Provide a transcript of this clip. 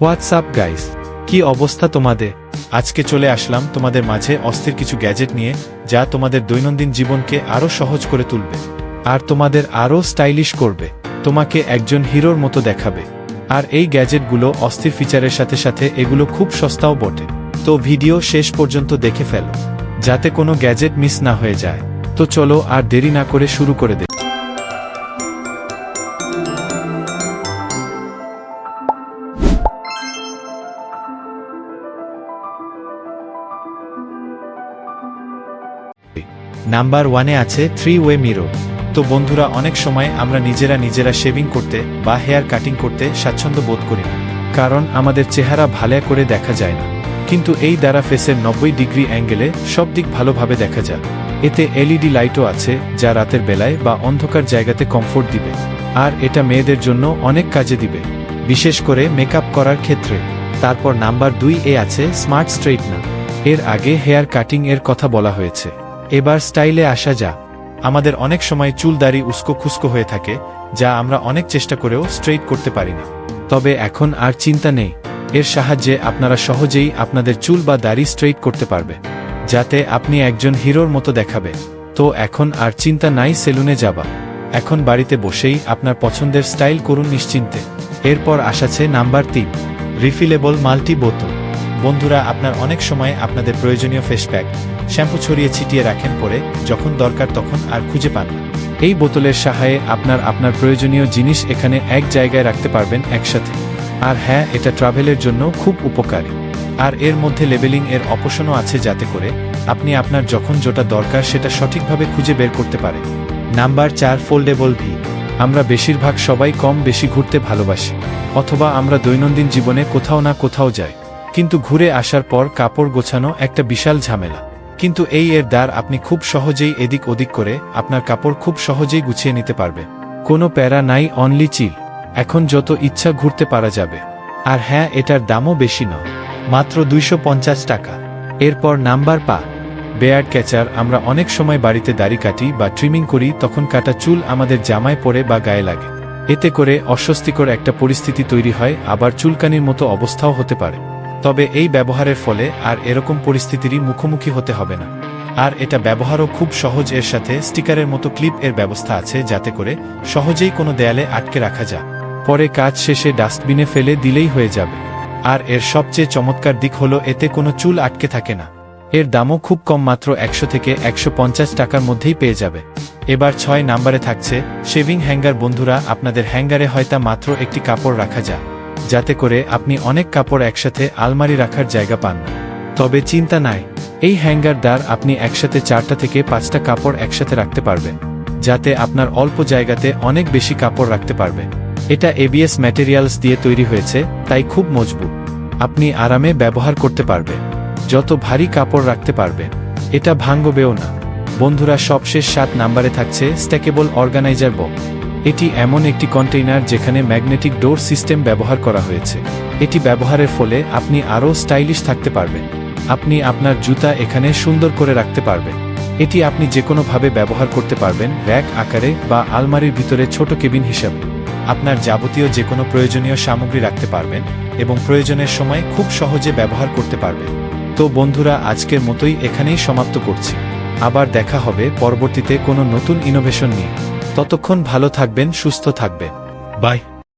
WhatsApp guys, কি অবস্থা তোমাদের? আজকে চলে আসলাম তোমাদের মাঝে অস্থির কিছু গ্যাজেট নিয়ে, যা তোমাদের দৈনন্দিন জীবনকে আরও সহজ করে তুলবে আর তোমাদের আরও স্টাইলিশ করবে, তোমাকে একজন হিরোর মতো দেখাবে। আর এই গ্যাজেটগুলো অস্থির ফিচারের সাথে সাথে এগুলো খুব সস্তাও বটে। তো ভিডিও শেষ পর্যন্ত দেখে ফেলো, যাতে কোনো গ্যাজেট মিস না হয়ে যায়। তো চলো আর দেরি না করে শুরু করে দে। নাম্বার 1-এ আছে 3-ওয়ে মিরর। তো বন্ধুরা, অনেক সময় আমরা নিজেরা শেভিং করতে বা হেয়ার কাটিং করতে স্বাচ্ছন্দ্য বোধ করি না, কারণ আমাদের চেহারা ভালো করে দেখা যায় না। কিন্তু এই দ্বারা ফেসের 90 ডিগ্রি অ্যাঙ্গেলে সব দিক ভালোভাবে দেখা যায়। এতে এলইডি লাইটও আছে, যা রাতের বেলায় বা অন্ধকার জায়গাতে কমফোর্ট দিবে। আর এটা মেয়েদের জন্য অনেক কাজে দিবে, বিশেষ করে মেকআপ করার ক্ষেত্রে। তারপর নাম্বার 2-এ আছে স্মার্ট স্ট্রেইটনার। এর আগে হেয়ার কাটিং এর কথা বলা হয়েছে, এবার স্টাইলে আসা যাক। আমাদের অনেক সময় চুল দাড়ি উস্কো খুস্কো হয়ে থাকে, যা আমরা অনেক চেষ্টা করেও স্ট্রেইট করতে পারি না। তবে এখন আর চিন্তা নেই, এর সাহায্যে আপনারা সহজেই আপনাদের চুল বা দাড়ি স্ট্রেইট করতে পারবে, যাতে আপনি একজন হিরোর মতো দেখাবে। তো এখন আর চিন্তা নাই সেলুনে যাবা, এখন বাড়িতে বসেই আপনার পছন্দের স্টাইল করুন নিশ্চিন্তে। এরপর আসাছে নাম্বার 3, রিফিলেবল মাল্টি বোতল। বন্ধুরা, আপনার অনেক সময় আপনাদের প্রয়োজনীয় ফেস প্যাক, শ্যাম্পু ছড়িয়ে ছিটিয়ে রাখেন পরে, যখন দরকার তখন আর খুঁজে পান না। এই বোতলের সাহায্যে আপনার প্রয়োজনীয় জিনিস এখানে এক জায়গায় রাখতে পারবেন একসাথে। আর হ্যাঁ, এটা ট্রাভেলের জন্য খুব উপকারী। আর এর মধ্যে লেবেলিং এর অপশনও আছে, যাতে করে আপনি আপনার যখন যেটা দরকার সেটা সঠিকভাবে খুঁজে বের করতে পারেন। Number 4, foldable V. আমরা বেশিরভাগ সবাই কম বেশি ঘুরতে ভালোবাসি, অথবা আমরা দৈনন্দিন জীবনে কোথাও না কোথাও যাই, কিন্তু ঘুরে আসার পর কাপড় গোছানো একটা বিশাল ঝামেলা। কিন্তু এই এর দ্বার আপনি খুব সহজেই এদিক ওদিক করে আপনার কাপড় খুব সহজেই গুছিয়ে নিতে পারবে। কোনো প্যারা নাই, অনলি চিল। এখন যত ইচ্ছা ঘুরতে পারা যাবে। আর হ্যাঁ, এটার দামও বেশি নয়, মাত্র 250 টাকা। এরপর নাম্বার 5, বেয়ার্ড ক্যাচার। আমরা অনেক সময় বাড়িতে দাড়ি কাটি বা ট্রিমিং করি, তখন কাটা চুল আমাদের জামায় পড়ে বা গায়ে লাগে। এতে করে অস্বস্তিকর একটা পরিস্থিতি তৈরি হয়, আবার চুলকানির মতো অবস্থাও হতে পারে। তবে এই ব্যবহারের ফলে আর এরকম পরিস্থিতিরই মুখোমুখি হতে হবে না। আর এটা ব্যবহারও খুব সহজ। এর সাথে স্টিকারের মতো ক্লিপ এর ব্যবস্থা আছে, যাতে করে সহজেই কোনো দেয়ালে আটকে রাখা যায়, পরে কাজ শেষে ডাস্টবিনে ফেলে দিলেই হয়ে যাবে। আর এর সবচেয়ে চমৎকার দিক হলো এতে কোনো চুল আটকে থাকে না। এর দামও খুব কম, মাত্র 100 থেকে 150 টাকার মধ্যেই পেয়ে যাবে। এবার 6 নাম্বারে থাকছে শেভিং হ্যাঙ্গার। বন্ধুরা, আপনাদের হ্যাঙ্গারে হয়তো মাত্র একটি কাপড় রাখা যায়, যাতে করে আপনি অনেক কাপড় একসাথে আলমারি রাখার জায়গা পান না। তবে চিন্তা নাই, এই হ্যাঙ্গার দ্বার আপনি একসাথে 4টা থেকে 5টা কাপড় একসাথে রাখতে পারবেন, যাতে আপনার অল্প জায়গাতে অনেক বেশি কাপড় রাখতে পারবে। এটা ABS ম্যাটেরিয়ালস দিয়ে তৈরি হয়েছে, তাই খুব মজবুত। আপনি আরামে ব্যবহার করতে পারবেন, যত ভারী কাপড় রাখতে পারবেন, এটা ভাঙবেও না। বন্ধুরা, সবশেষ 7 নাম্বারে থাকছে স্ট্যাকেবল অর্গানাইজার বক্স। এটি এমন একটি কন্টেইনার যেখানে ম্যাগনেটিক ডোর সিস্টেম ব্যবহার করা হয়েছে। এটি ব্যবহারের ফলে আপনি আরও স্টাইলিশ থাকতে পারবেন। আপনি আপনার জুতা এখানে সুন্দর করে রাখতে পারবেন। এটি আপনি যেকোনোভাবে ব্যবহার করতে পারবেন, র‍্যাক আকারে বা আলমারির ভিতরে ছোট কেবিন হিসাবে। আপনার যাবতীয় যেকোনো প্রয়োজনীয় সামগ্রী রাখতে পারবেন এবং প্রয়োজনের সময় খুব সহজে ব্যবহার করতে পারবেন। তো বন্ধুরা, আজকের মতোই এখানেই সমাপ্ত করছি। আবার দেখা হবে পরবর্তীতে কোনো নতুন ইনোভেশন নিয়ে। ততক্ষণ ভালো থাকবেন, সুস্থ থাকবেন। বাই।